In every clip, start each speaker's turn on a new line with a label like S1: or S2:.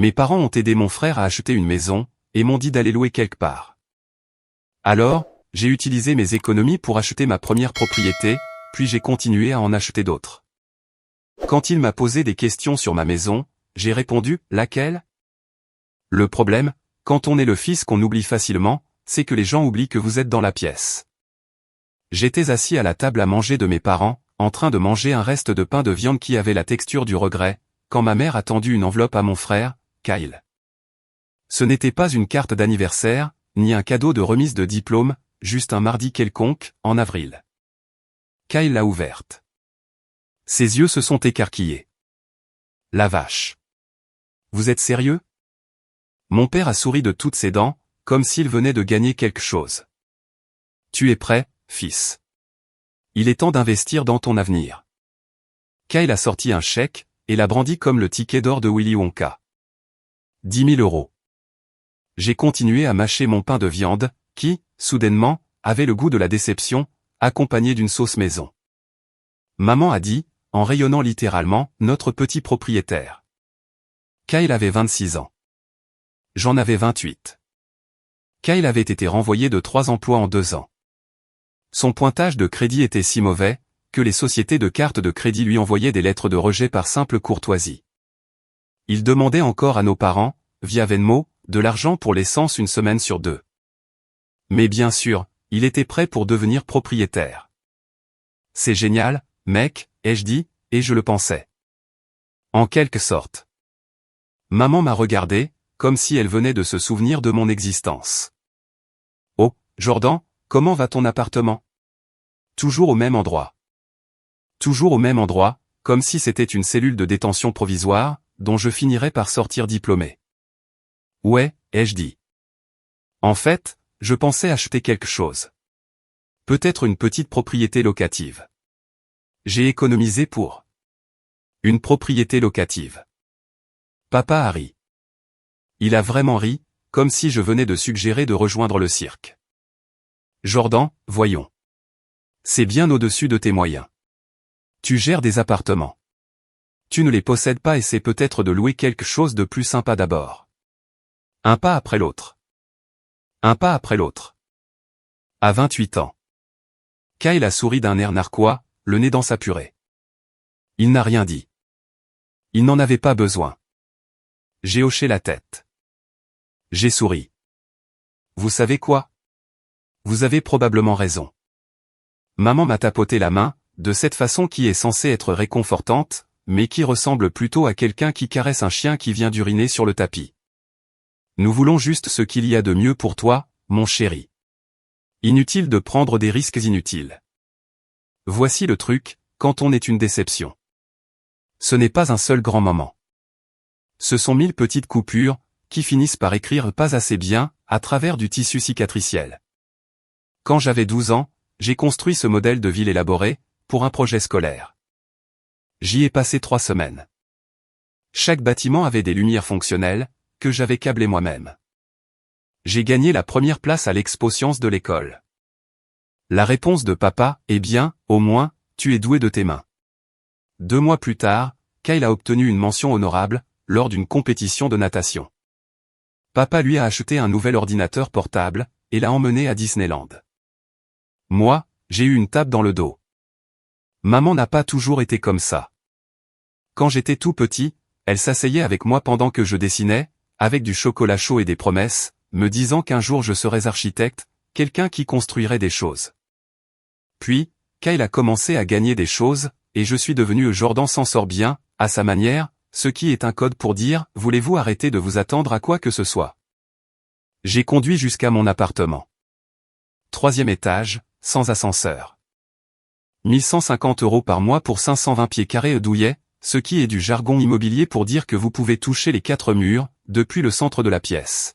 S1: Mes parents ont aidé mon frère à acheter une maison, et m'ont dit d'aller louer quelque part. Alors, j'ai utilisé mes économies pour acheter ma première propriété, puis j'ai continué à en acheter d'autres. Quand il m'a posé des questions sur ma maison, j'ai répondu « Laquelle ?» Le problème, quand on est le fils qu'on oublie facilement, c'est que les gens oublient que vous êtes dans la pièce. J'étais assis à la table à manger de mes parents, en train de manger un reste de pain de viande qui avait la texture du regret, quand ma mère a tendu une enveloppe à mon frère, Kyle. Ce n'était pas une carte d'anniversaire, ni un cadeau de remise de diplôme, juste un mardi quelconque, en avril. Kyle l'a ouverte. Ses yeux se sont écarquillés. La vache. Vous êtes sérieux? Mon père a souri de toutes ses dents, comme s'il venait de gagner quelque chose. Tu es prêt, fils? Il est temps d'investir dans ton avenir. Kyle a sorti un chèque, et l'a brandi comme le ticket d'or de Willy Wonka. 10 000 €. J'ai continué à mâcher mon pain de viande, qui, soudainement, avait le goût de la déception, accompagné d'une sauce maison. Maman a dit, en rayonnant littéralement, notre petit propriétaire. Kyle avait 26 ans. J'en avais 28. Kyle avait été renvoyé de 3 emplois en 2 ans. Son pointage de crédit était si mauvais, que les sociétés de cartes de crédit lui envoyaient des lettres de rejet par simple courtoisie. Il demandait encore à nos parents, via Venmo, de l'argent pour l'essence une semaine sur 2. Mais bien sûr, il était prêt pour devenir propriétaire. C'est génial, mec, ai-je dit, et je le pensais. En quelque sorte. Maman m'a regardé, comme si elle venait de se souvenir de mon existence. Oh, Jordan, comment va ton appartement? Toujours au même endroit. Toujours au même endroit, comme si c'était une cellule de détention provisoire, dont je finirais par sortir diplômé. Ouais, ai-je dit. En fait, je pensais acheter quelque chose. Peut-être une petite propriété locative. J'ai économisé pour une propriété locative. Papa a ri. Il a vraiment ri, comme si je venais de suggérer de rejoindre le cirque. Jordan, voyons. C'est bien au-dessus de tes moyens. Tu gères des appartements. Tu ne les possèdes pas et c'est peut-être de louer quelque chose de plus sympa d'abord. Un pas après l'autre. Un pas après l'autre. À 28 ans. Kyle a souri d'un air narquois, le nez dans sa purée. Il n'a rien dit. Il n'en avait pas besoin. J'ai hoché la tête. J'ai souri. Vous savez quoi? Vous avez probablement raison. Maman m'a tapoté la main, de cette façon qui est censée être réconfortante, mais qui ressemble plutôt à quelqu'un qui caresse un chien qui vient d'uriner sur le tapis. Nous voulons juste ce qu'il y a de mieux pour toi, mon chéri. Inutile de prendre des risques inutiles. Voici le truc, quand on est une déception. Ce n'est pas un seul grand moment. Ce sont 1000 petites coupures, qui finissent par écrire pas assez bien, à travers du tissu cicatriciel. Quand j'avais 12 ans, j'ai construit ce modèle de ville élaboré, pour un projet scolaire. J'y ai passé 3 semaines. Chaque bâtiment avait des lumières fonctionnelles, que j'avais câblées moi-même. J'ai gagné la première place à l'expo sciences de l'école. La réponse de papa, eh bien, au moins, tu es doué de tes mains. 2 mois plus tard, Kyle a obtenu une mention honorable, lors d'une compétition de natation. Papa lui a acheté un nouvel ordinateur portable, et l'a emmené à Disneyland. Moi, j'ai eu une tape dans le dos. Maman n'a pas toujours été comme ça. Quand j'étais tout petit, elle s'asseyait avec moi pendant que je dessinais, avec du chocolat chaud et des promesses, me disant qu'un jour je serais architecte, quelqu'un qui construirait des choses. Puis, Kyle a commencé à gagner des choses, et je suis devenu Jordan s'en sort bien, à sa manière, ce qui est un code pour dire « Voulez-vous arrêter de vous attendre à quoi que ce soit ?» J'ai conduit jusqu'à mon appartement. 3e étage, sans ascenseur. 1150 € par mois pour 520 pieds carrés douillet, ce qui est du jargon immobilier pour dire que vous pouvez toucher les 4 murs, depuis le centre de la pièce.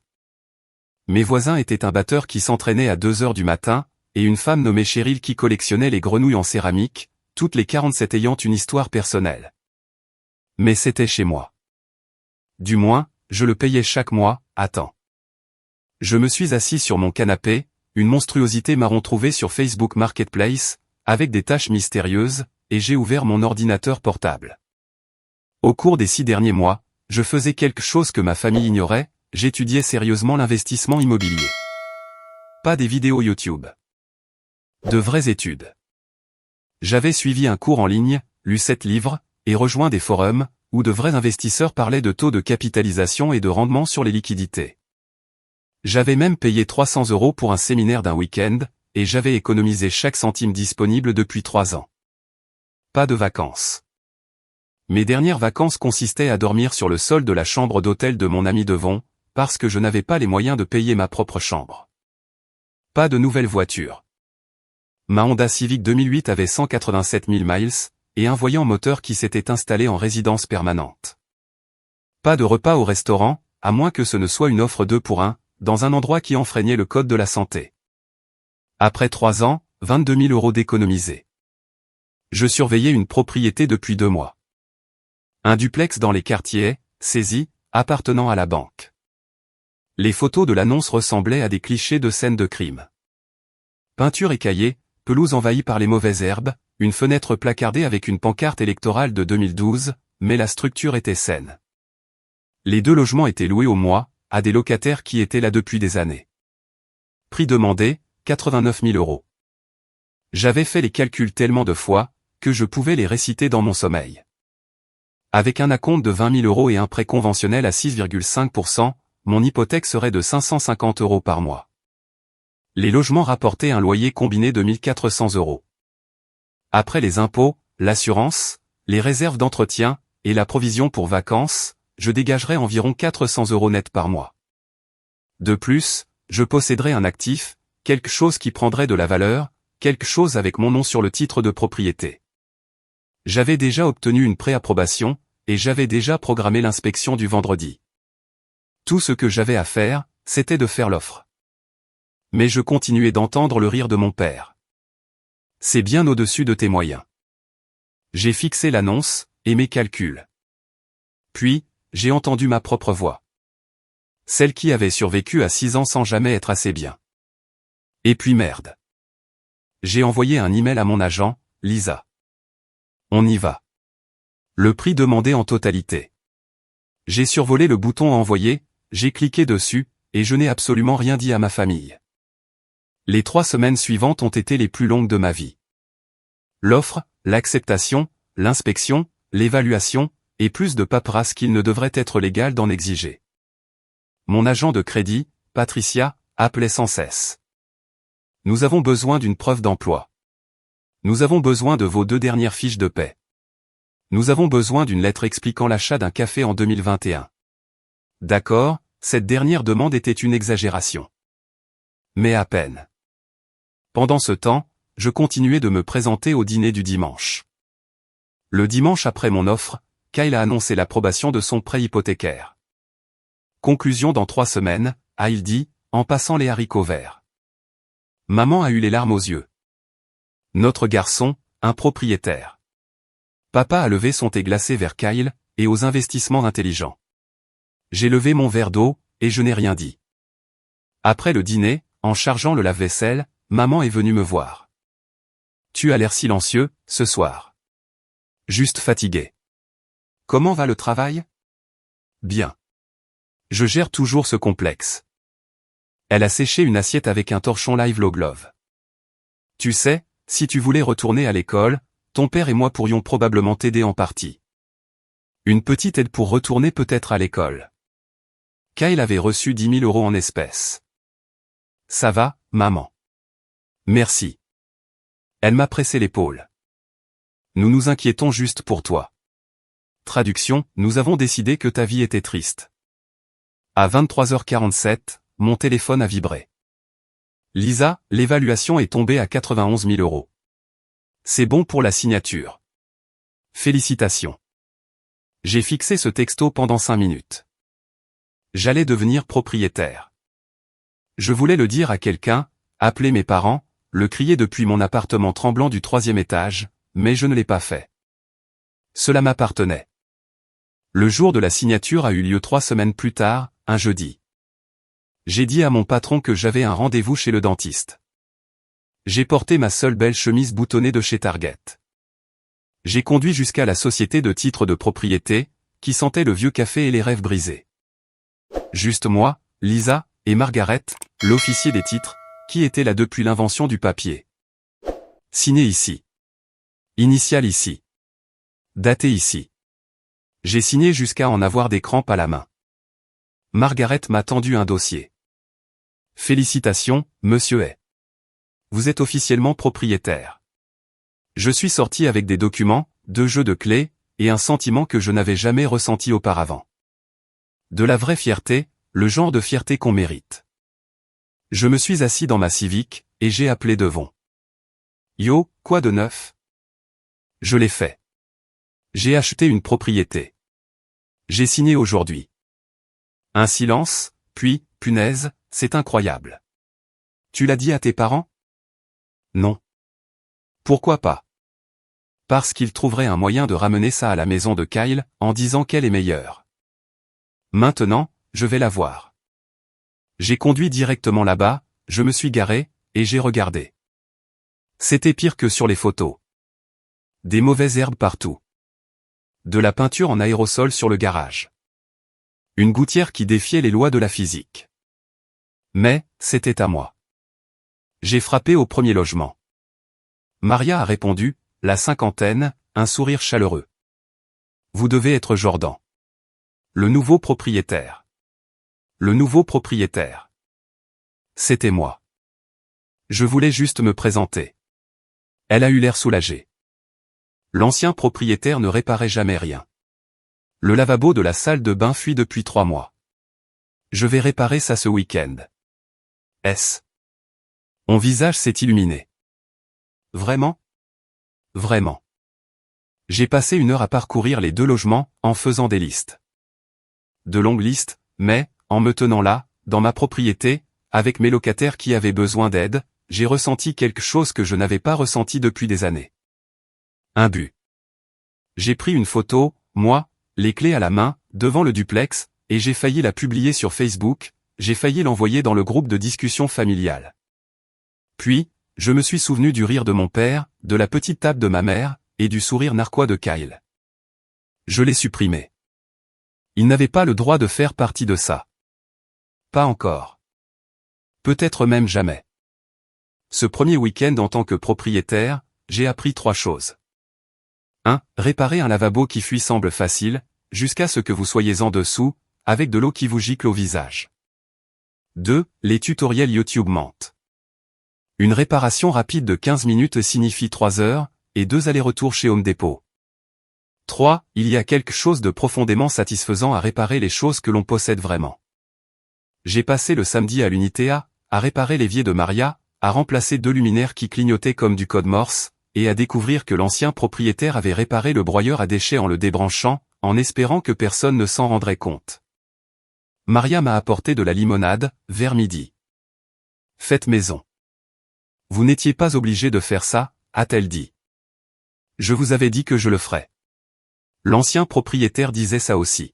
S1: Mes voisins étaient un batteur qui s'entraînait à 2 heures du matin, et une femme nommée Cheryl qui collectionnait les grenouilles en céramique, toutes les 47 ayant une histoire personnelle. Mais c'était chez moi. Du moins, je le payais chaque mois, à temps. Je me suis assis sur mon canapé, une monstruosité marron trouvée sur Facebook Marketplace, avec des taches mystérieuses, et j'ai ouvert mon ordinateur portable. Au cours des 6 derniers mois, je faisais quelque chose que ma famille ignorait, j'étudiais sérieusement l'investissement immobilier. Pas des vidéos YouTube. De vraies études. J'avais suivi un cours en ligne, lu 7 livres, et rejoint des forums, où de vrais investisseurs parlaient de taux de capitalisation et de rendement sur les liquidités. J'avais même payé 300 € pour un séminaire d'un week-end, et j'avais économisé chaque centime disponible depuis 3 ans. Pas de vacances. Mes dernières vacances consistaient à dormir sur le sol de la chambre d'hôtel de mon ami Devon, parce que je n'avais pas les moyens de payer ma propre chambre. Pas de nouvelle voiture. Ma Honda Civic 2008 avait 187 000 miles, et un voyant moteur qui s'était installé en résidence permanente. Pas de repas au restaurant, à moins que ce ne soit une offre 2 pour 1, dans un endroit qui enfreignait le code de la santé. Après 3 ans, 22 000 € d'économisés. Je surveillais une propriété depuis 2 mois. Un duplex dans les quartiers, saisi, appartenant à la banque. Les photos de l'annonce ressemblaient à des clichés de scènes de crime. Peinture écaillée, pelouse envahie par les mauvaises herbes, une fenêtre placardée avec une pancarte électorale de 2012, mais la structure était saine. Les 2 logements étaient loués au mois, à des locataires qui étaient là depuis des années. Prix demandé, 89 000 €. J'avais fait les calculs tellement de fois, que je pouvais les réciter dans mon sommeil. Avec un acompte de 20 000 € et un prêt conventionnel à 6,5%, mon hypothèque serait de 550 € par mois. Les logements rapportaient un loyer combiné de 1 400 €. Après les impôts, l'assurance, les réserves d'entretien, et la provision pour vacances, je dégagerais environ 400 € net par mois. De plus, je posséderais un actif, quelque chose qui prendrait de la valeur, quelque chose avec mon nom sur le titre de propriété. J'avais déjà obtenu une préapprobation, et j'avais déjà programmé l'inspection du vendredi. Tout ce que j'avais à faire, c'était de faire l'offre. Mais je continuais d'entendre le rire de mon père. C'est bien au-dessus de tes moyens. J'ai fixé l'annonce, et mes calculs. Puis, j'ai entendu ma propre voix. Celle qui avait survécu à 6 ans sans jamais être assez bien. Et puis merde. J'ai envoyé un email à mon agent, Lisa. On y va. Le prix demandé en totalité. J'ai survolé le bouton envoyer, j'ai cliqué dessus, et je n'ai absolument rien dit à ma famille. Les 3 semaines suivantes ont été les plus longues de ma vie. L'offre, l'acceptation, l'inspection, l'évaluation, et plus de paperasse qu'il ne devrait être légal d'en exiger. Mon agent de crédit, Patricia, appelait sans cesse. Nous avons besoin d'une preuve d'emploi. Nous avons besoin de vos 2 dernières fiches de paie. Nous avons besoin d'une lettre expliquant l'achat d'un café en 2021. D'accord, cette dernière demande était une exagération. Mais à peine. Pendant ce temps, je continuais de me présenter au dîner du dimanche. Le dimanche après mon offre, Kyle a annoncé l'approbation de son prêt hypothécaire. Conclusion dans 3 semaines, a-il dit, en passant les haricots verts. Maman a eu les larmes aux yeux. Notre garçon, un propriétaire. Papa a levé son thé glacé vers Kyle, et aux investissements intelligents. J'ai levé mon verre d'eau, et je n'ai rien dit. Après le dîner, en chargeant le lave-vaisselle, maman est venue me voir. Tu as l'air silencieux, ce soir. Juste fatigué. Comment va le travail? Bien. Je gère toujours ce complexe. Elle a séché une assiette avec un torchon Live Low Glove. Tu sais, si tu voulais retourner à l'école, ton père et moi pourrions probablement t'aider en partie. Une petite aide pour retourner peut-être à l'école. Kyle avait reçu 10 000 € en espèces. Ça va, maman. Merci. Elle m'a pressé l'épaule. Nous nous inquiétons juste pour toi. Traduction, nous avons décidé que ta vie était triste. À 23h47, mon téléphone a vibré. Lisa, l'évaluation est tombée à 91 000 €. C'est bon pour la signature. Félicitations. J'ai fixé ce texto pendant 5 minutes. J'allais devenir propriétaire. Je voulais le dire à quelqu'un, appeler mes parents, le crier depuis mon appartement tremblant du 3e étage, mais je ne l'ai pas fait. Cela m'appartenait. Le jour de la signature a eu lieu 3 semaines plus tard, un jeudi. J'ai dit à mon patron que j'avais un rendez-vous chez le dentiste. J'ai porté ma seule belle chemise boutonnée de chez Target. J'ai conduit jusqu'à la société de titres de propriété, qui sentait le vieux café et les rêves brisés. Juste moi, Lisa, et Margaret, l'officier des titres, qui était là depuis l'invention du papier. Signé ici. Initial ici. Daté ici. J'ai signé jusqu'à en avoir des crampes à la main. Margaret m'a tendu un dossier. Félicitations, monsieur est. Vous êtes officiellement propriétaire. Je suis sorti avec des documents, 2 jeux de clés, et un sentiment que je n'avais jamais ressenti auparavant. De la vraie fierté, le genre de fierté qu'on mérite. Je me suis assis dans ma Civic, et j'ai appelé Devon. Yo, quoi de neuf? Je l'ai fait. J'ai acheté une propriété. J'ai signé aujourd'hui. Un silence, puis, punaise, c'est incroyable. Tu l'as dit à tes parents? Non. Pourquoi pas? Parce qu'ils trouveraient un moyen de ramener ça à la maison de Kyle, en disant qu'elle est meilleure. Maintenant, je vais la voir. J'ai conduit directement là-bas, je me suis garé, et j'ai regardé. C'était pire que sur les photos. Des mauvaises herbes partout. De la peinture en aérosol sur le garage. Une gouttière qui défiait les lois de la physique. Mais, c'était à moi. J'ai frappé au premier logement. Maria a répondu, la cinquantaine, un sourire chaleureux. Vous devez être Jordan. Le nouveau propriétaire. Le nouveau propriétaire. C'était moi. Je voulais juste me présenter. Elle a eu l'air soulagée. L'ancien propriétaire ne réparait jamais rien. Le lavabo de la salle de bain fuit depuis 3 mois. Je vais réparer ça ce week-end. Mon visage s'est illuminé. Vraiment? Vraiment. J'ai passé 1 heure à parcourir les 2 logements, en faisant des listes. De longues listes, mais, en me tenant là, dans ma propriété, avec mes locataires qui avaient besoin d'aide, j'ai ressenti quelque chose que je n'avais pas ressenti depuis des années. Un but. J'ai pris une photo, moi, les clés à la main, devant le duplex, et j'ai failli la publier sur Facebook, j'ai failli l'envoyer dans le groupe de discussion familiale. Puis, je me suis souvenu du rire de mon père, de la petite table de ma mère, et du sourire narquois de Kyle. Je l'ai supprimé. Il n'avait pas le droit de faire partie de ça. Pas encore. Peut-être même jamais. Ce premier week-end en tant que propriétaire, j'ai appris 3 choses. 1. Réparer un lavabo qui fuit semble facile, jusqu'à ce que vous soyez en dessous, avec de l'eau qui vous gicle au visage. 2. Les tutoriels YouTube mentent. Une réparation rapide de 15 minutes signifie 3 heures, et 2 allers-retours chez Home Depot. 3. Il y a quelque chose de profondément satisfaisant à réparer les choses que l'on possède vraiment. J'ai passé le samedi à l'unité A, à réparer l'évier de Maria, à remplacer 2 luminaires qui clignotaient comme du code Morse, et à découvrir que l'ancien propriétaire avait réparé le broyeur à déchets en le débranchant, en espérant que personne ne s'en rendrait compte. Maria m'a apporté de la limonade, vers midi. Faites maison. Vous n'étiez pas obligé de faire ça, a-t-elle dit. Je vous avais dit que je le ferais. L'ancien propriétaire disait ça aussi.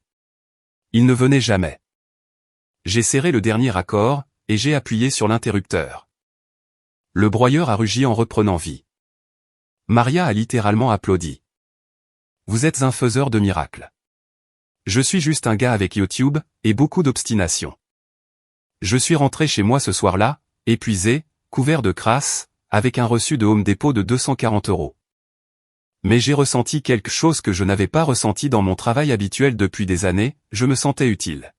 S1: Il ne venait jamais. J'ai serré le dernier accord, et j'ai appuyé sur l'interrupteur. Le broyeur a rugi en reprenant vie. Maria a littéralement applaudi. Vous êtes un faiseur de miracles. Je suis juste un gars avec YouTube, et beaucoup d'obstination. Je suis rentré chez moi ce soir-là, épuisé, couvert de crasse, avec un reçu de Home Depot de 240 €. Mais j'ai ressenti quelque chose que je n'avais pas ressenti dans mon travail habituel depuis des années, je me sentais utile.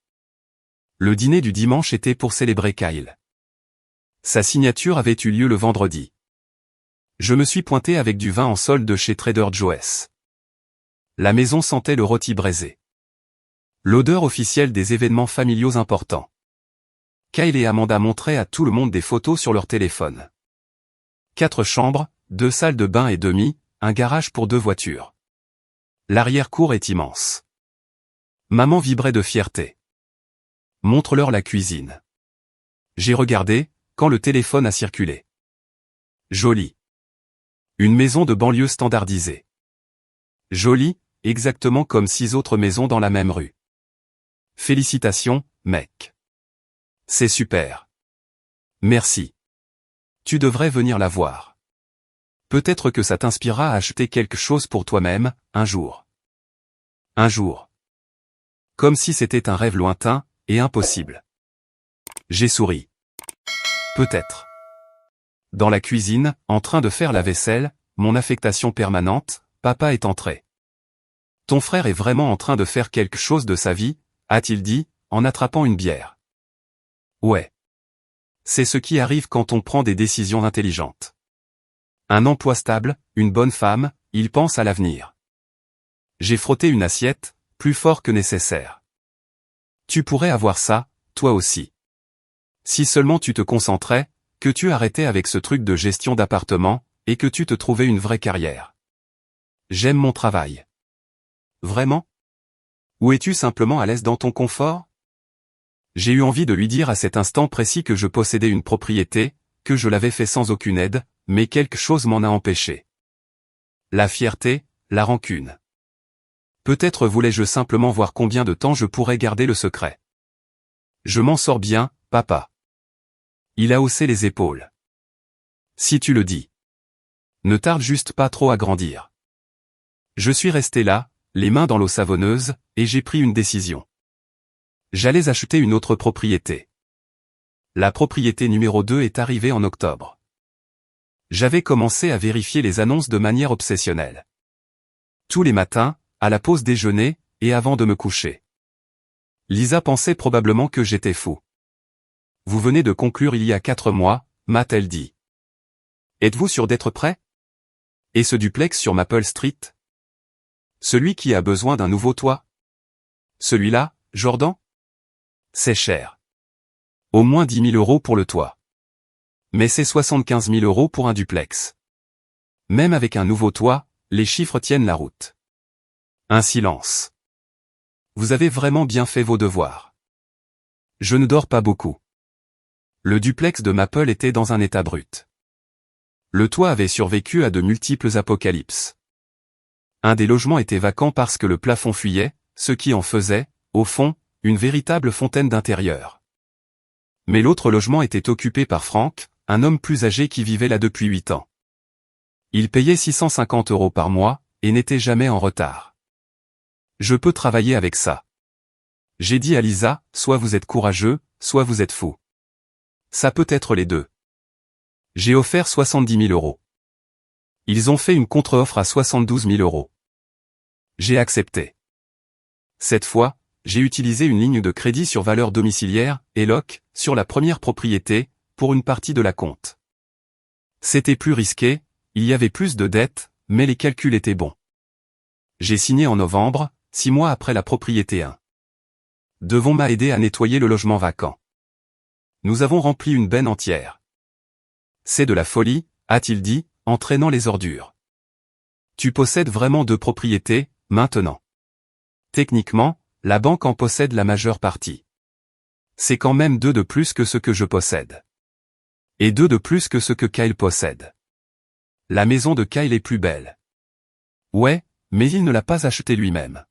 S1: Le dîner du dimanche était pour célébrer Kyle. Sa signature avait eu lieu le vendredi. Je me suis pointé avec du vin en solde chez Trader Joe's. La maison sentait le rôti braisé. L'odeur officielle des événements familiaux importants. Kyle et Amanda montraient à tout le monde des photos sur leur téléphone. 4 chambres, 2 salles de bain et demi, un garage pour 2 voitures. L'arrière-cour est immense. Maman vibrait de fierté. Montre-leur la cuisine. J'ai regardé, quand le téléphone a circulé. Joli. Une maison de banlieue standardisée. Jolie, exactement comme 6 autres maisons dans la même rue. Félicitations, mec. C'est super. Merci. Tu devrais venir la voir. Peut-être que ça t'inspirera à acheter quelque chose pour toi-même, un jour. Un jour. Comme si c'était un rêve lointain et impossible. J'ai souri. Peut-être. Dans la cuisine, en train de faire la vaisselle, mon affectation permanente, papa est entré. Ton frère est vraiment en train de faire quelque chose de sa vie, a-t-il dit, en attrapant une bière. Ouais. C'est ce qui arrive quand on prend des décisions intelligentes. Un emploi stable, une bonne femme, il pense à l'avenir. J'ai frotté une assiette, plus fort que nécessaire. Tu pourrais avoir ça, toi aussi. Si seulement tu te concentrais, que tu arrêtais avec ce truc de gestion d'appartement, et que tu te trouvais une vraie carrière. J'aime mon travail. Vraiment? Ou es-tu simplement à l'aise dans ton confort? J'ai eu envie de lui dire à cet instant précis que je possédais une propriété, que je l'avais fait sans aucune aide, mais quelque chose m'en a empêché. La fierté, la rancune. Peut-être voulais-je simplement voir combien de temps je pourrais garder le secret. Je m'en sors bien, papa. Il a haussé les épaules. Si tu le dis. Ne tarde juste pas trop à grandir. Je suis resté là, les mains dans l'eau savonneuse, et j'ai pris une décision. J'allais acheter une autre propriété. La propriété numéro 2 est arrivée en octobre. J'avais commencé à vérifier les annonces de manière obsessionnelle. Tous les matins, à la pause déjeuner, et avant de me coucher. Lisa pensait probablement que j'étais fou. Vous venez de conclure il y a 4 mois, m'a-t-elle dit. Êtes-vous sûr d'être prêt? Et ce duplex sur Maple Street? Celui qui a besoin d'un nouveau toit? Celui-là, Jordan? C'est cher. Au moins 10 000 € pour le toit. Mais c'est 75 000 € pour un duplex. Même avec un nouveau toit, les chiffres tiennent la route. Un silence. Vous avez vraiment bien fait vos devoirs. Je ne dors pas beaucoup. Le duplex de Maple était dans un état brut. Le toit avait survécu à de multiples apocalypses. Un des logements était vacant parce que le plafond fuyait, ce qui en faisait, au fond, une véritable fontaine d'intérieur. Mais l'autre logement était occupé par Frank, un homme plus âgé qui vivait là depuis 8 ans. Il payait 650 € par mois, et n'était jamais en retard. Je peux travailler avec ça. J'ai dit à Lisa, soit vous êtes courageux, soit vous êtes fou. Ça peut être les deux. J'ai offert 70 000 €. Ils ont fait une contre-offre à 72 000 €. J'ai accepté. Cette fois, j'ai utilisé une ligne de crédit sur valeur domiciliaire, ELOC, sur la première propriété, pour une partie de la compte. C'était plus risqué, il y avait plus de dettes, mais les calculs étaient bons. J'ai signé en novembre, 6 mois après la propriété 1. Devons m'a aidé à nettoyer le logement vacant. Nous avons rempli une benne entière. C'est de la folie, a-t-il dit, en traînant les ordures. Tu possèdes vraiment 2 propriétés, maintenant. Techniquement, la banque en possède la majeure partie. C'est quand même 2 de plus que ce que je possède. Et 2 de plus que ce que Kyle possède. La maison de Kyle est plus belle. Ouais, mais il ne l'a pas achetée lui-même.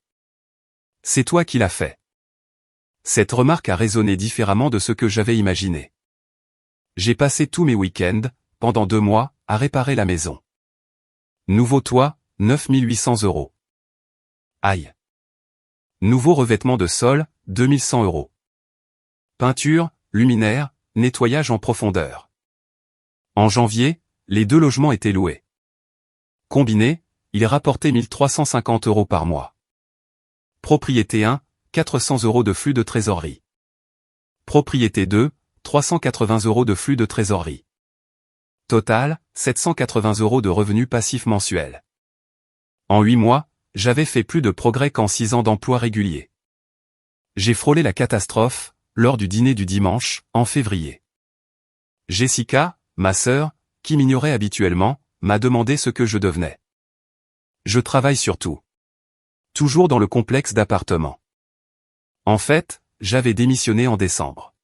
S1: C'est toi qui l'as fait. Cette remarque a résonné différemment de ce que j'avais imaginé. J'ai passé tous mes week-ends, pendant 2 mois, à réparer la maison. Nouveau toit, 9 800 €. Aïe. Nouveau revêtement de sol, 2100 €. Peinture, luminaire, nettoyage en profondeur. En janvier, les 2 logements étaient loués. Combinés, ils rapportaient 1350 € par mois. Propriété 1, 400 € de flux de trésorerie. Propriété 2, 380 € de flux de trésorerie. Total, 780 € de revenus passifs mensuels. En 8 mois, j'avais fait plus de progrès qu'en 6 ans d'emploi régulier. J'ai frôlé la catastrophe, lors du dîner du dimanche, en février. Jessica, ma sœur, qui m'ignorait habituellement, m'a demandé ce que je devenais. Je travaille sur tout. Toujours dans le complexe d'appartements. En fait, j'avais démissionné en décembre.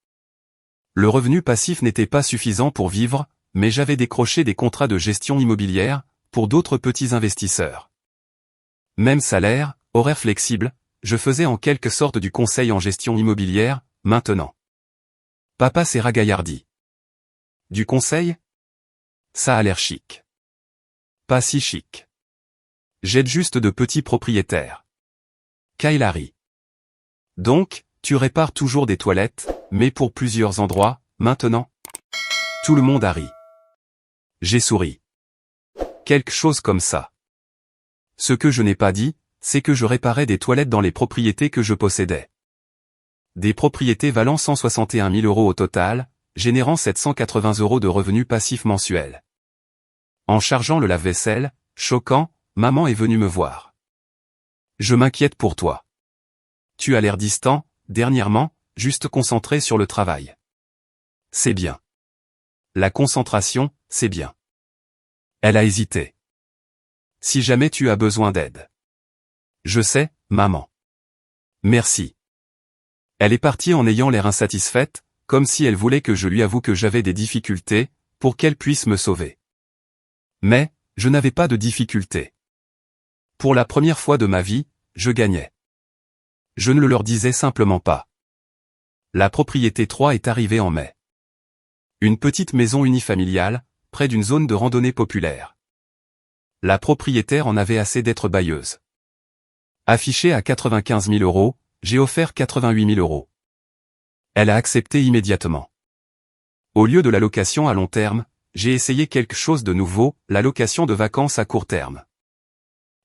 S1: Le revenu passif n'était pas suffisant pour vivre, mais j'avais décroché des contrats de gestion immobilière, pour d'autres petits investisseurs. Même salaire, horaire flexible, je faisais en quelque sorte du conseil en gestion immobilière, maintenant. Papa s'est ragaillardi. Du conseil? Ça a l'air chic. Pas si chic. J'aide juste de petits propriétaires. Kyle a ri. Donc, tu répares toujours des toilettes, mais pour plusieurs endroits, maintenant? Tout le monde a ri. J'ai souri. Quelque chose comme ça. Ce que je n'ai pas dit, c'est que je réparais des toilettes dans les propriétés que je possédais. Des propriétés valant 161 000 € au total, générant 780 € de revenus passifs mensuels. En chargeant le lave-vaisselle, choquant, maman est venue me voir. Je m'inquiète pour toi. Tu as l'air distant, dernièrement, juste concentré sur le travail. C'est bien. La concentration, c'est bien. Elle a hésité. Si jamais tu as besoin d'aide. Je sais, maman. Merci. Elle est partie en ayant l'air insatisfaite, comme si elle voulait que je lui avoue que j'avais des difficultés, pour qu'elle puisse me sauver. Mais, je n'avais pas de difficultés. Pour la première fois de ma vie, je gagnais. Je ne le leur disais simplement pas. La propriété 3 est arrivée en mai. Une petite maison unifamiliale, près d'une zone de randonnée populaire. La propriétaire en avait assez d'être bailleuse. Affichée à 95 000 €, j'ai offert 88 000 €. Elle a accepté immédiatement. Au lieu de la location à long terme, j'ai essayé quelque chose de nouveau, la location de vacances à court terme.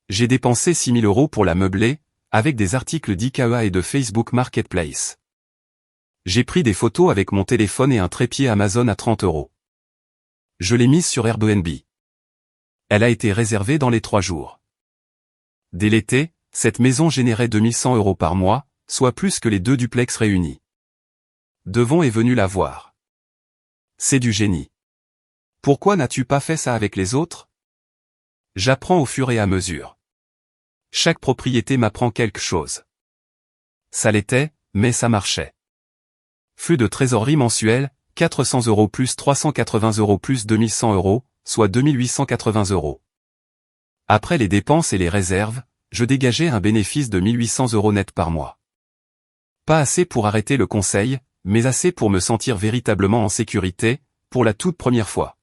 S1: J'ai dépensé 6 000 € pour la meubler, avec des articles d'IKEA et de Facebook Marketplace. J'ai pris des photos avec mon téléphone et un trépied Amazon à 30 €. Je l'ai mise sur Airbnb. Elle a été réservée dans les 3 jours. Dès l'été, cette maison générait 2100 € par mois, soit plus que les 2 duplex réunis. Devon est venu la voir. C'est du génie. Pourquoi n'as-tu pas fait ça avec les autres? J'apprends au fur et à mesure. Chaque propriété m'apprend quelque chose. Ça l'était, mais ça marchait. Flux de trésorerie mensuel, 400 € plus 380 € plus 2100 €, soit 2880 €. Après les dépenses et les réserves, je dégageais un bénéfice de 1800 € net par mois. Pas assez pour arrêter le conseil, mais assez pour me sentir véritablement en sécurité, pour la toute première fois.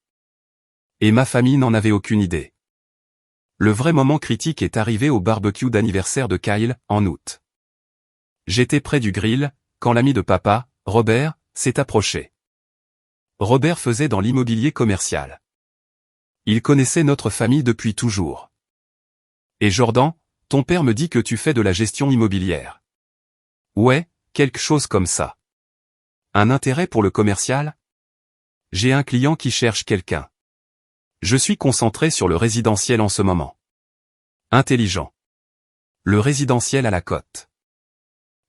S1: Et ma famille n'en avait aucune idée. Le vrai moment critique est arrivé au barbecue d'anniversaire de Kyle, en août. J'étais près du grill, quand l'ami de papa, Robert, s'est approché. Robert faisait dans l'immobilier commercial. Il connaissait notre famille depuis toujours. Et Jordan, ton père me dit que tu fais de la gestion immobilière. Ouais, quelque chose comme ça. Un intérêt pour le commercial? J'ai un client qui cherche quelqu'un. Je suis concentré sur le résidentiel en ce moment. Intelligent. Le résidentiel à la cote.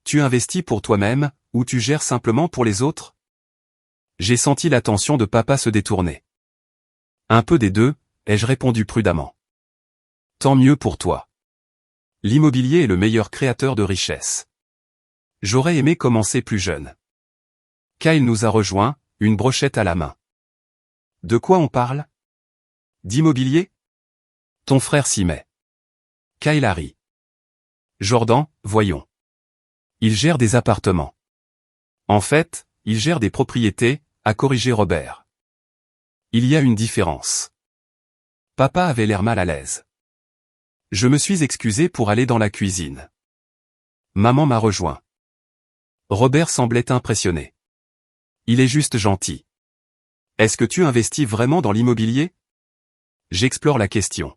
S1: Tu investis pour toi-même, ou tu gères simplement pour les autres? J'ai senti l'attention de papa se détourner. Un peu des deux, ai-je répondu prudemment. Tant mieux pour toi. L'immobilier est le meilleur créateur de richesse. J'aurais aimé commencer plus jeune. Kyle nous a rejoints, une brochette à la main. De quoi on parle? D'immobilier? Ton frère s'y met. Kyle a ri. Jordan, voyons. Il gère des appartements. En fait, il gère des propriétés, a corrigé Robert. Il y a une différence. Papa avait l'air mal à l'aise. Je me suis excusé pour aller dans la cuisine. Maman m'a rejoint. Robert semblait impressionné. Il est juste gentil. Est-ce que tu investis vraiment dans l'immobilier? J'explore la question.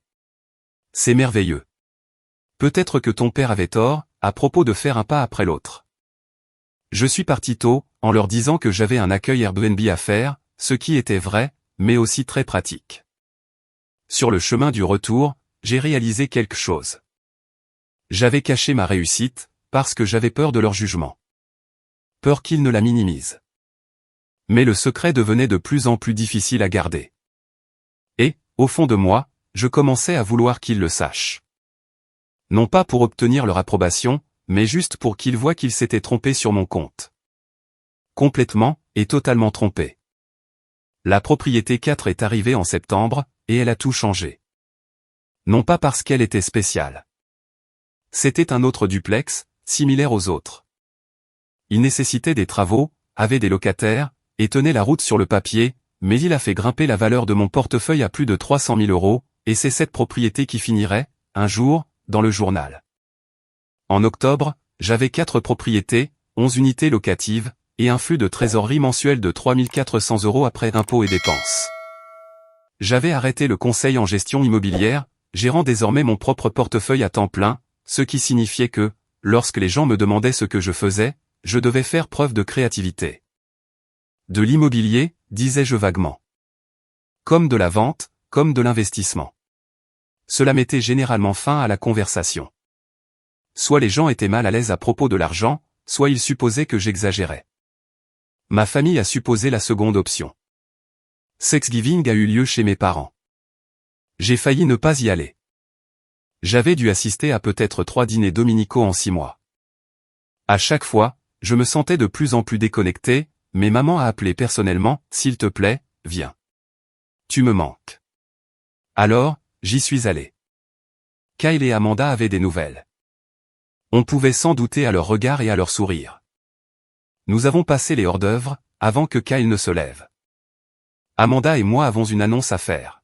S1: C'est merveilleux. Peut-être que ton père avait tort, à propos de faire un pas après l'autre. Je suis parti tôt, en leur disant que j'avais un accueil Airbnb à faire, ce qui était vrai, mais aussi très pratique. Sur le chemin du retour, j'ai réalisé quelque chose. J'avais caché ma réussite, parce que j'avais peur de leur jugement. Peur qu'ils ne la minimisent. Mais le secret devenait de plus en plus difficile à garder. Et, au fond de moi, je commençais à vouloir qu'ils le sachent. Non pas pour obtenir leur approbation, mais juste pour qu'ils voient qu'ils s'étaient trompés sur mon compte. Complètement, et totalement trompés. La propriété 4 est arrivée en septembre, et elle a tout changé. Non pas parce qu'elle était spéciale. C'était un autre duplex, similaire aux autres. Il nécessitait des travaux, avait des locataires, et tenait la route sur le papier, mais il a fait grimper la valeur de mon portefeuille à plus de 300 000 €, et c'est cette propriété qui finirait, un jour, dans le journal. En octobre, j'avais 4 propriétés, 11 unités locatives, et un flux de trésorerie mensuel de 3 400 € après impôts et dépenses. J'avais arrêté le conseil en gestion immobilière, gérant désormais mon propre portefeuille à temps plein, ce qui signifiait que, lorsque les gens me demandaient ce que je faisais, je devais faire preuve de créativité. De l'immobilier, disais-je vaguement. Comme de la vente, comme de l'investissement. Cela mettait généralement fin à la conversation. Soit les gens étaient mal à l'aise à propos de l'argent, soit ils supposaient que j'exagérais. Ma famille a supposé la seconde option. Thanksgiving a eu lieu chez mes parents. J'ai failli ne pas y aller. J'avais dû assister à peut-être 3 dîners dominicaux en 6 mois. À chaque fois, je me sentais de plus en plus déconnecté, mais maman a appelé personnellement, « S'il te plaît, viens. Tu me manques. » Alors, j'y suis allé. Kyle et Amanda avaient des nouvelles. On pouvait s'en douter à leur regard et à leur sourire. Nous avons passé les hors-d'œuvre, avant que Kyle ne se lève. Amanda et moi avons une annonce à faire.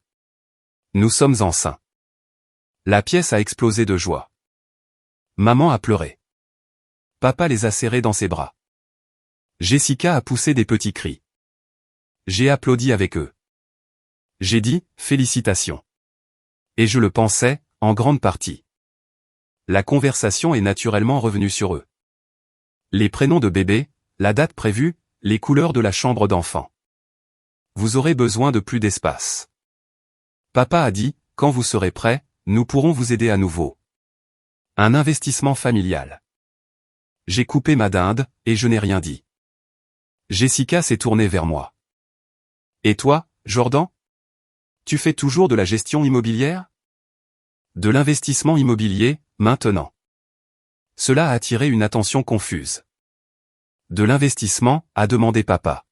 S1: Nous sommes enceints. La pièce a explosé de joie. Maman a pleuré. Papa les a serrés dans ses bras. Jessica a poussé des petits cris. J'ai applaudi avec eux. J'ai dit, félicitations. Et je le pensais, en grande partie. La conversation est naturellement revenue sur eux. Les prénoms de bébé, la date prévue, les couleurs de la chambre d'enfant. Vous aurez besoin de plus d'espace. Papa a dit, quand vous serez prêt, nous pourrons vous aider à nouveau. Un investissement familial. J'ai coupé ma dinde, et je n'ai rien dit. Jessica s'est tournée vers moi. Et toi, Jordan? Tu fais toujours de la gestion immobilière? De l'investissement immobilier, maintenant. Cela a attiré une attention confuse. De l'investissement, a demandé papa.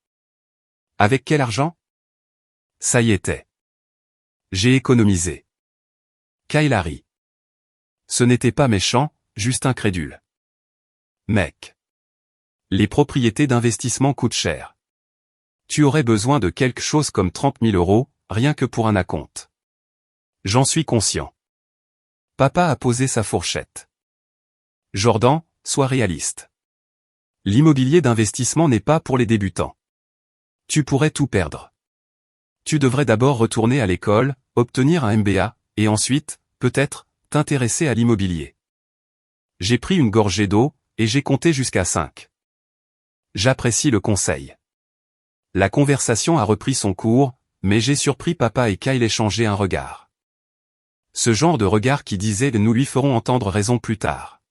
S1: Avec quel argent? Ça y était. J'ai économisé. Kyle a ri. Ce n'était pas méchant, juste incrédule. Mec. Les propriétés d'investissement coûtent cher. Tu aurais besoin de quelque chose comme 30 000 €, rien que pour un acompte. J'en suis conscient. Papa a posé sa fourchette. Jordan, sois réaliste. L'immobilier d'investissement n'est pas pour les débutants. Tu pourrais tout perdre. Tu devrais d'abord retourner à l'école, obtenir un MBA, et ensuite, peut-être, t'intéresser à l'immobilier. J'ai pris une gorgée d'eau, et j'ai compté jusqu'à 5. J'apprécie le conseil. La conversation a repris son cours, mais j'ai surpris papa et Kyle échanger un regard. Ce genre de regard qui disait « nous lui ferons entendre raison plus tard ».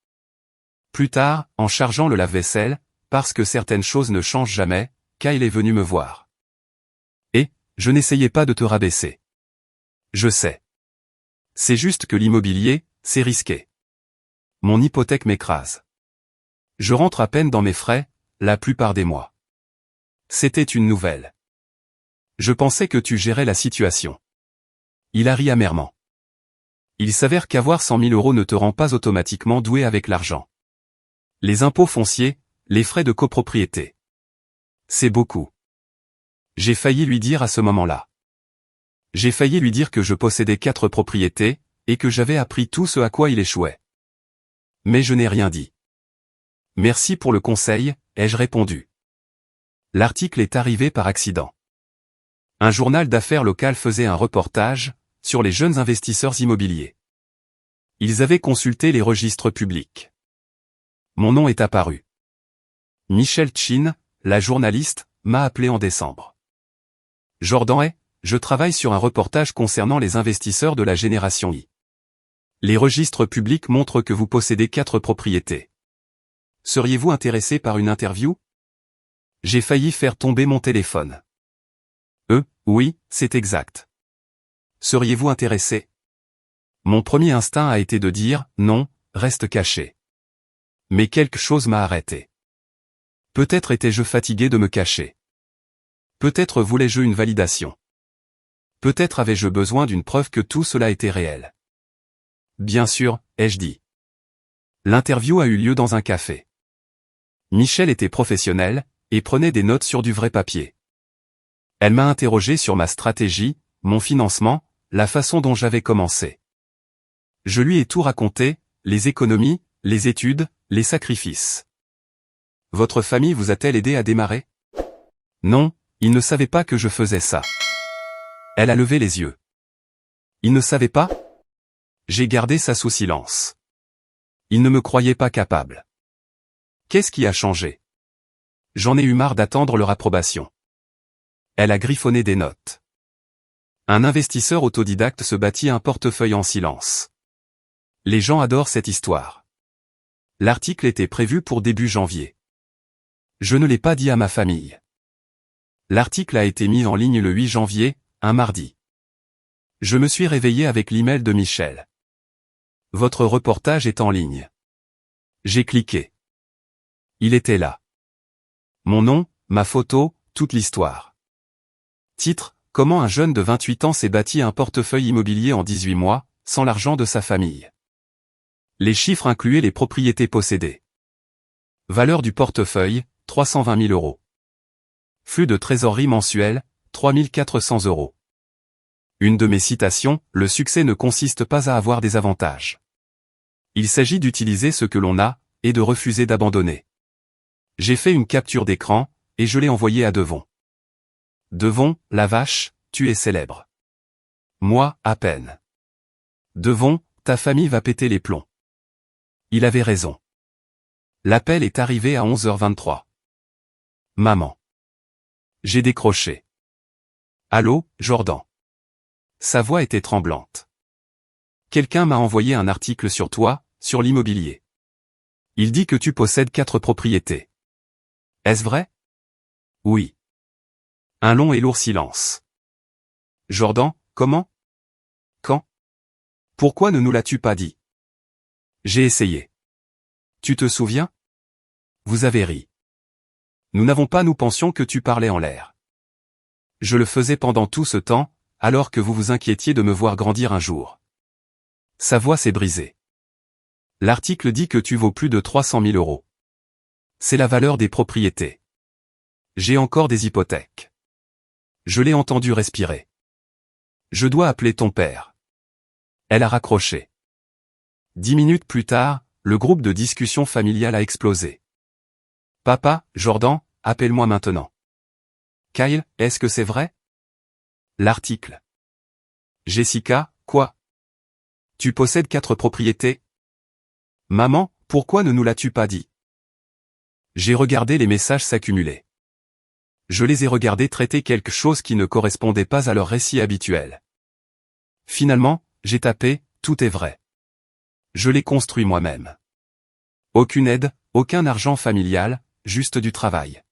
S1: Plus tard, en chargeant le lave-vaisselle, parce que certaines choses ne changent jamais, Kyle est venu me voir. Et, je n'essayais pas de te rabaisser. Je sais. C'est juste que l'immobilier, c'est risqué. Mon hypothèque m'écrase. Je rentre à peine dans mes frais, la plupart des mois. C'était une nouvelle. Je pensais que tu gérais la situation. Il a ri amèrement. Il s'avère qu'avoir 100 000 € ne te rend pas automatiquement doué avec l'argent. Les impôts fonciers, les frais de copropriété. C'est beaucoup. J'ai failli lui dire à ce moment-là. J'ai failli lui dire que je possédais 4 propriétés, et que j'avais appris tout ce à quoi il échouait. Mais je n'ai rien dit. Merci pour le conseil, ai-je répondu. L'article est arrivé par accident. Un journal d'affaires local faisait un reportage sur les jeunes investisseurs immobiliers. Ils avaient consulté les registres publics. Mon nom est apparu. Michelle Chin, la journaliste, m'a appelé en décembre. Jordan, je travaille sur un reportage concernant les investisseurs de la génération Y. Les registres publics montrent que vous possédez 4 propriétés. Seriez-vous intéressé par une interview? J'ai failli faire tomber mon téléphone. Oui, c'est exact. Seriez-vous intéressé? Mon premier instinct a été de dire, non, reste caché. Mais quelque chose m'a arrêté. Peut-être étais-je fatigué de me cacher. Peut-être voulais-je une validation. Peut-être avais-je besoin d'une preuve que tout cela était réel. Bien sûr, ai-je dit. L'interview a eu lieu dans un café. Michelle était professionnelle, et prenait des notes sur du vrai papier. Elle m'a interrogé sur ma stratégie, mon financement, la façon dont j'avais commencé. Je lui ai tout raconté, les économies, les études, Les sacrifices. Votre famille vous a-t-elle aidé à démarrer? Non, ils ne savaient pas que je faisais ça. Elle a levé les yeux. Ils ne savaient pas? J'ai gardé ça sous silence. Ils ne me croyaient pas capable. Qu'est-ce qui a changé? J'en ai eu marre d'attendre leur approbation. Elle a griffonné des notes. Un investisseur autodidacte se bâtit un portefeuille en silence. Les gens adorent cette histoire. L'article était prévu pour début janvier. Je ne l'ai pas dit à ma famille. L'article a été mis en ligne le 8 janvier, un mardi. Je me suis réveillé avec l'email de Michel. Votre reportage est en ligne. J'ai cliqué. Il était là. Mon nom, ma photo, toute l'histoire. Titre, comment un jeune de 28 ans s'est bâti un portefeuille immobilier en 18 mois, sans l'argent de sa famille. Les chiffres incluaient les propriétés possédées. Valeur du portefeuille, 320 000 euros. Flux de trésorerie mensuel, 3 400 euros. Une de mes citations, le succès ne consiste pas à avoir des avantages. Il s'agit d'utiliser ce que l'on a, et de refuser d'abandonner. J'ai fait une capture d'écran, et je l'ai envoyée à Devon. Devon, la vache, tu es célèbre. Moi, à peine. Devon, ta famille va péter les plombs. Il avait raison. L'appel est arrivé à 11h23. Maman. J'ai décroché. Allô, Jordan. Sa voix était tremblante. Quelqu'un m'a envoyé un article sur toi, sur l'immobilier. Il dit que tu possèdes 4 propriétés. Est-ce vrai? Oui. Un long et lourd silence. Jordan, comment? Quand? Pourquoi ne nous l'as-tu pas dit? J'ai essayé. Tu te souviens? Vous avez ri. Nous n'avons pas, nous pensions que tu parlais en l'air. Je le faisais pendant tout ce temps, alors que vous vous inquiétiez de me voir grandir un jour. Sa voix s'est brisée. L'article dit que tu vaux plus de 300 000 euros. C'est la valeur des propriétés. J'ai encore des hypothèques. Je l'ai entendu respirer. Je dois appeler ton père. Elle a raccroché. 10 minutes plus tard, le groupe de discussion familiale a explosé. Papa, Jordan, appelle-moi maintenant. Kyle, est-ce que c'est vrai? L'article. Jessica, quoi? Tu possèdes 4 propriétés? Maman, pourquoi ne nous l'as-tu pas dit? J'ai regardé les messages s'accumuler. Je les ai regardés traiter quelque chose qui ne correspondait pas à leur récit habituel. Finalement, j'ai tapé, tout est vrai. Je l'ai construit moi-même. Aucune aide, aucun argent familial, juste du travail.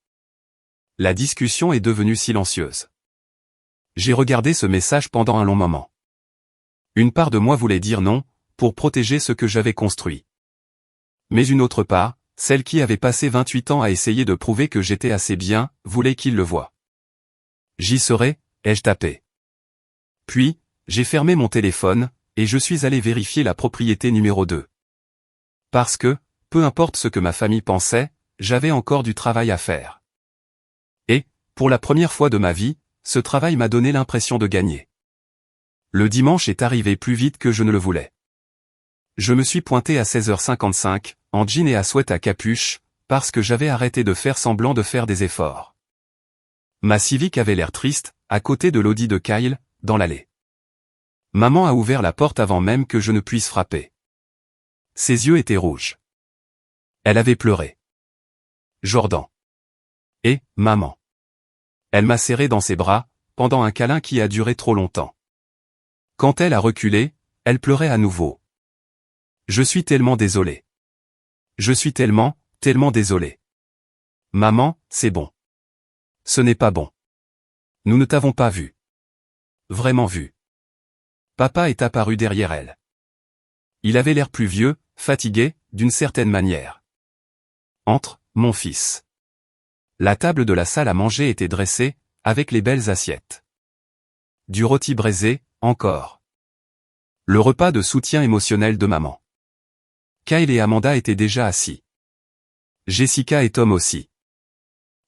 S1: La discussion est devenue silencieuse. J'ai regardé ce message pendant un long moment. Une part de moi voulait dire non, pour protéger ce que j'avais construit. Mais une autre part, celle qui avait passé 28 ans à essayer de prouver que j'étais assez bien, voulait qu'il le voie. J'y serai, ai-je tapé. Puis, j'ai fermé mon téléphone, et je suis allé vérifier la propriété numéro 2. Parce que, peu importe ce que ma famille pensait, j'avais encore du travail à faire. Et, pour la première fois de ma vie, ce travail m'a donné l'impression de gagner. Le dimanche est arrivé plus vite que je ne le voulais. Je me suis pointé à 16h55, en jean et à sweat à capuche, parce que j'avais arrêté de faire semblant de faire des efforts. Ma Civic avait l'air triste, à côté de l'Audi de Kyle, dans l'allée. Maman a ouvert la porte avant même que je ne puisse frapper. Ses yeux étaient rouges. Elle avait pleuré. Jordan. Et, maman. Elle m'a serré dans ses bras, pendant un câlin qui a duré trop longtemps. Quand elle a reculé, elle pleurait à nouveau. Je suis tellement désolé. Je suis tellement désolé. Maman, c'est bon. Ce n'est pas bon. Nous ne t'avons pas vu. Vraiment vu. Papa est apparu derrière elle. Il avait l'air plus vieux, fatigué, d'une certaine manière. Entre, mon fils. La table de la salle à manger était dressée, avec les belles assiettes. Du rôti braisé, encore. Le repas de soutien émotionnel de maman. Kyle et Amanda étaient déjà assis. Jessica et Tom aussi.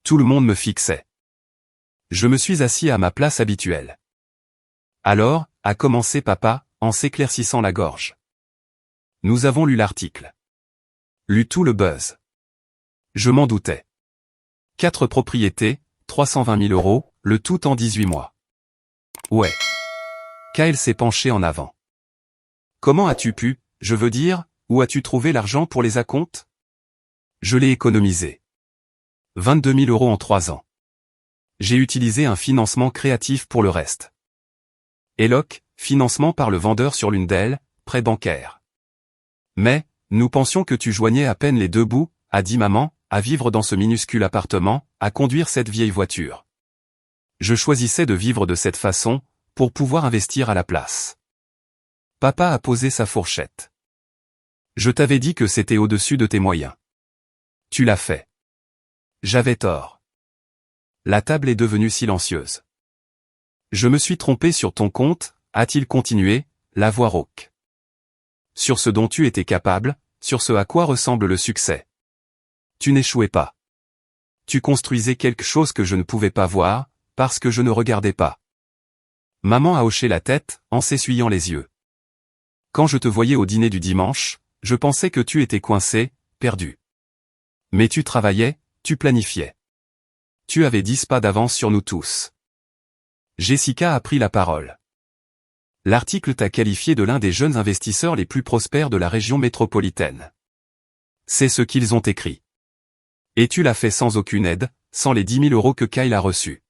S1: Tout le monde me fixait. Je me suis assis à ma place habituelle. Alors, a commencé papa, en s'éclaircissant la gorge. Nous avons lu l'article. Lus tout le buzz. Je m'en doutais. 4 propriétés, 320 000 euros, le tout en 18 mois. Ouais. Kyle s'est penché en avant. Comment as-tu pu, je veux dire, où as-tu trouvé l'argent pour les acomptes? Je l'ai économisé. 22 000 euros en 3 ans. J'ai utilisé un financement créatif pour le reste. Eloc, financement par le vendeur sur l'une d'elles, prêt bancaire. Mais, nous pensions que tu joignais à peine les deux bouts, a dit maman, à vivre dans ce minuscule appartement, à conduire cette vieille voiture. Je choisissais de vivre de cette façon, pour pouvoir investir à la place. Papa a posé sa fourchette. Je t'avais dit que c'était au-dessus de tes moyens. Tu l'as fait. J'avais tort. La table est devenue silencieuse. Je me suis trompé sur ton compte, a-t-il continué, la voix rauque. Sur ce dont tu étais capable, sur ce à quoi ressemble le succès. Tu n'échouais pas. Tu construisais quelque chose que je ne pouvais pas voir, parce que je ne regardais pas. Maman a hoché la tête, en s'essuyant les yeux. Quand je te voyais au dîner du dimanche, je pensais que tu étais coincé, perdu. Mais tu travaillais, tu planifiais. Tu avais 10 pas d'avance sur nous tous. Jessica a pris la parole. L'article t'a qualifié de l'un des jeunes investisseurs les plus prospères de la région métropolitaine. C'est ce qu'ils ont écrit. Et tu l'as fait sans aucune aide, sans les 10 000 euros que Kyle a reçus.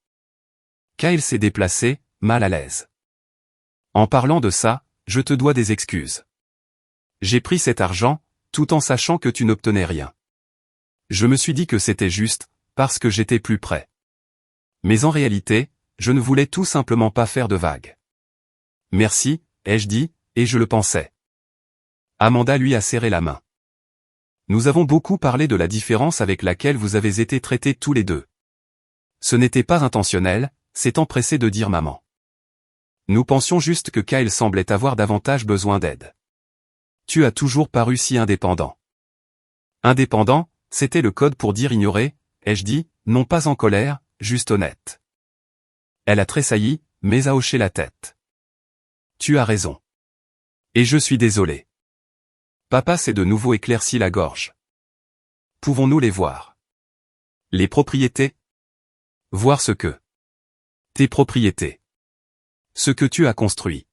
S1: Kyle s'est déplacé, mal à l'aise. En parlant de ça, je te dois des excuses. J'ai pris cet argent, tout en sachant que tu n'obtenais rien. Je me suis dit que c'était juste, parce que j'étais plus près. Mais en réalité, je ne voulais tout simplement pas faire de vagues. Merci, ai-je dit, et je le pensais. Amanda lui a serré la main. Nous avons beaucoup parlé de la différence avec laquelle vous avez été traités tous les deux. Ce n'était pas intentionnel, s'est empressé de dire maman. Nous pensions juste que Kyle semblait avoir davantage besoin d'aide. Tu as toujours paru si indépendant. Indépendant, c'était le code pour dire ignorer, ai-je dit, non pas en colère, juste honnête. Elle a tressailli, mais a hoché la tête. Tu as raison. Et je suis désolé. Papa s'est de nouveau éclairci la gorge. Pouvons-nous les voir? Les propriétés? Voir ce que. Tes propriétés. Ce que tu as construit.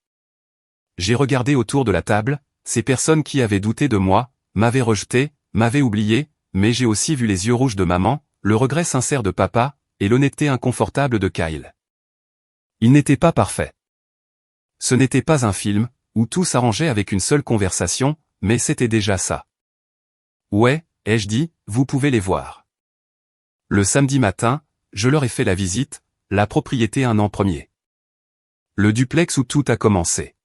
S1: J'ai regardé autour de la table, ces personnes qui avaient douté de moi, m'avaient rejeté, m'avaient oublié, mais j'ai aussi vu les yeux rouges de maman, le regret sincère de papa, et l'honnêteté inconfortable de Kyle. Il n'était pas parfait. Ce n'était pas un film, où tout s'arrangeait avec une seule conversation, mais c'était déjà ça. Ouais, ai-je dit, vous pouvez les voir. Le samedi matin, je leur ai fait la visite, la propriété un an premier. Le duplex où tout a commencé.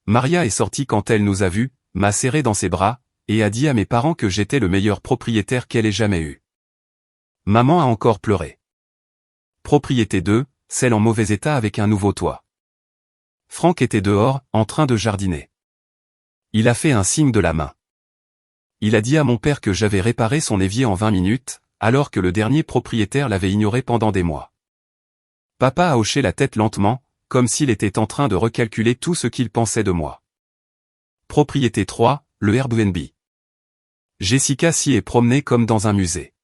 S1: Maria est sortie quand elle nous a vus, m'a serré dans ses bras, et a dit à mes parents que j'étais le meilleur propriétaire qu'elle ait jamais eu. Maman a encore pleuré. Propriété 2, celle en mauvais état avec un nouveau toit. Franck était dehors, en train de jardiner. Il a fait un signe de la main. Il a dit à mon père que j'avais réparé son évier en 20 minutes, alors que le dernier propriétaire l'avait ignoré pendant des mois. Papa a hoché la tête lentement, comme s'il était en train de recalculer tout ce qu'il pensait de moi. Propriété 3, le Airbnb. Jessica s'y est promenée comme dans un musée.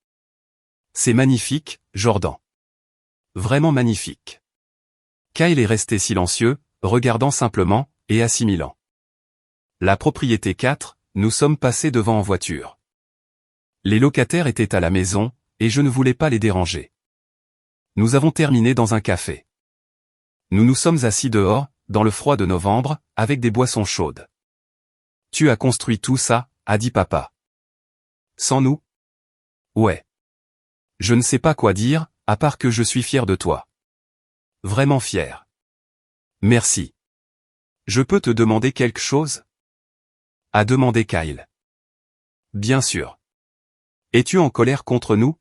S1: C'est magnifique, Jordan. Vraiment magnifique. Kyle est resté silencieux, regardant simplement, et assimilant. La propriété 4, nous sommes passés devant en voiture. Les locataires étaient à la maison, et je ne voulais pas les déranger. Nous avons terminé dans un café. Nous nous sommes assis dehors, dans le froid de novembre, avec des boissons chaudes. Tu as construit tout ça, a dit papa. Sans nous? Ouais. Je ne sais pas quoi dire, à part que je suis fier de toi. Vraiment fier. Merci. Je peux te demander quelque chose? A demandé Kyle. Bien sûr. Es-tu en colère contre nous?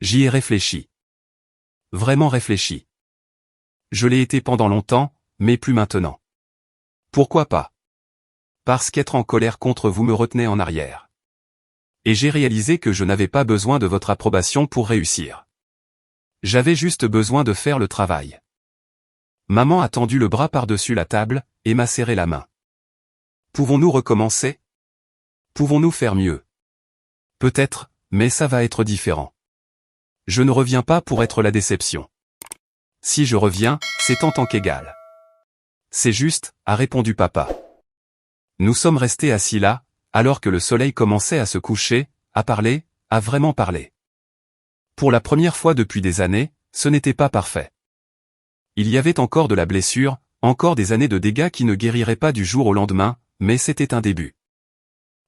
S1: J'y ai réfléchi. Vraiment réfléchi. Je l'ai été pendant longtemps, mais plus maintenant. Pourquoi pas? Parce qu'être en colère contre vous me retenait en arrière. Et j'ai réalisé que je n'avais pas besoin de votre approbation pour réussir. J'avais juste besoin de faire le travail. Maman a tendu le bras par-dessus la table, et m'a serré la main. Pouvons-nous recommencer? Pouvons-nous faire mieux? Peut-être, mais ça va être différent. Je ne reviens pas pour être la déception. Si je reviens, c'est en tant qu'égal. C'est juste, a répondu papa. Nous sommes restés assis là, alors que le soleil commençait à se coucher, à parler, à vraiment parler. Pour la première fois depuis des années, ce n'était pas parfait. Il y avait encore de la blessure, encore des années de dégâts qui ne guériraient pas du jour au lendemain, mais c'était un début.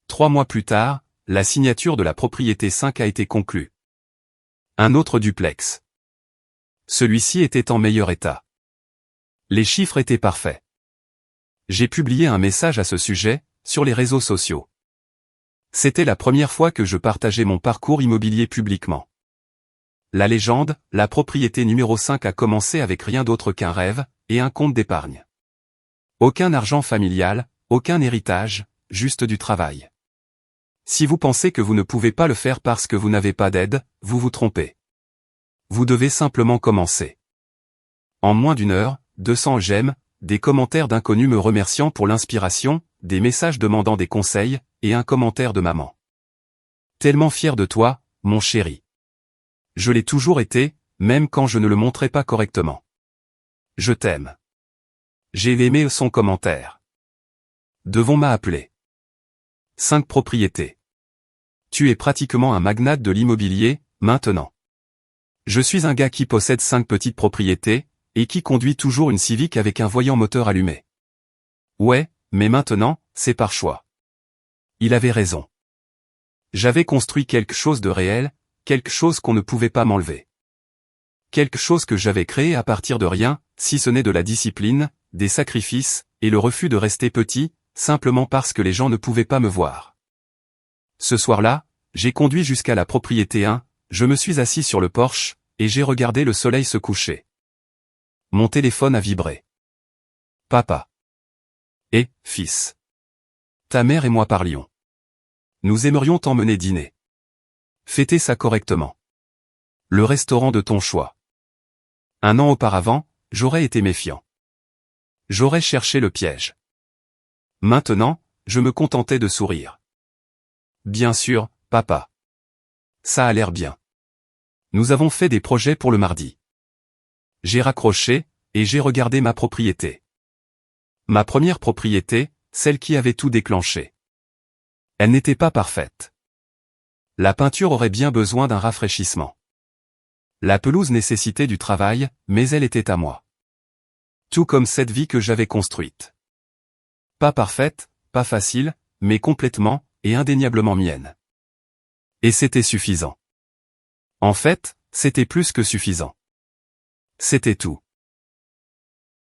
S1: 3 mois plus tard, la signature de la propriété 5 a été conclue. Un autre duplex. Celui-ci était en meilleur état. Les chiffres étaient parfaits. J'ai publié un message à ce sujet, sur les réseaux sociaux. C'était la première fois que je partageais mon parcours immobilier publiquement. La légende, la propriété numéro 5 a commencé avec rien d'autre qu'un rêve, et un compte d'épargne. Aucun argent familial, aucun héritage, juste du travail. Si vous pensez que vous ne pouvez pas le faire parce que vous n'avez pas d'aide, vous vous trompez. Vous devez simplement commencer. En moins d'une heure, 200 j'aime, des commentaires d'inconnus me remerciant pour l'inspiration, des messages demandant des conseils, et un commentaire de maman. Tellement fier de toi, mon chéri. Je l'ai toujours été, même quand je ne le montrais pas correctement. Je t'aime. J'ai aimé son commentaire. Devons m'a appelé. 5 propriétés. Tu es pratiquement un magnate de l'immobilier, maintenant. Je suis un gars qui possède 5 petites propriétés, et qui conduit toujours une Civic avec un voyant moteur allumé. Ouais, mais maintenant, c'est par choix. Il avait raison. J'avais construit quelque chose de réel, quelque chose qu'on ne pouvait pas m'enlever. Quelque chose que j'avais créé à partir de rien, si ce n'est de la discipline, des sacrifices, et le refus de rester petit, simplement parce que les gens ne pouvaient pas me voir. Ce soir-là, j'ai conduit jusqu'à la propriété 1, je me suis assis sur le porche, et j'ai regardé le soleil se coucher. Mon téléphone a vibré. Papa. Et, fils. Ta mère et moi parlions. Nous aimerions t'emmener dîner. Fêter ça correctement. Le restaurant de ton choix. 1 an auparavant, j'aurais été méfiant. J'aurais cherché le piège. Maintenant, je me contentais de sourire. Bien sûr, papa. Ça a l'air bien. Nous avons fait des projets pour le mardi. J'ai raccroché, et j'ai regardé ma propriété. Ma première propriété, celle qui avait tout déclenché. Elle n'était pas parfaite. La peinture aurait bien besoin d'un rafraîchissement. La pelouse nécessitait du travail, mais elle était à moi. Tout comme cette vie que j'avais construite. Pas parfaite, pas facile, mais complètement, et indéniablement mienne. Et c'était suffisant. En fait, c'était plus que suffisant. C'était tout.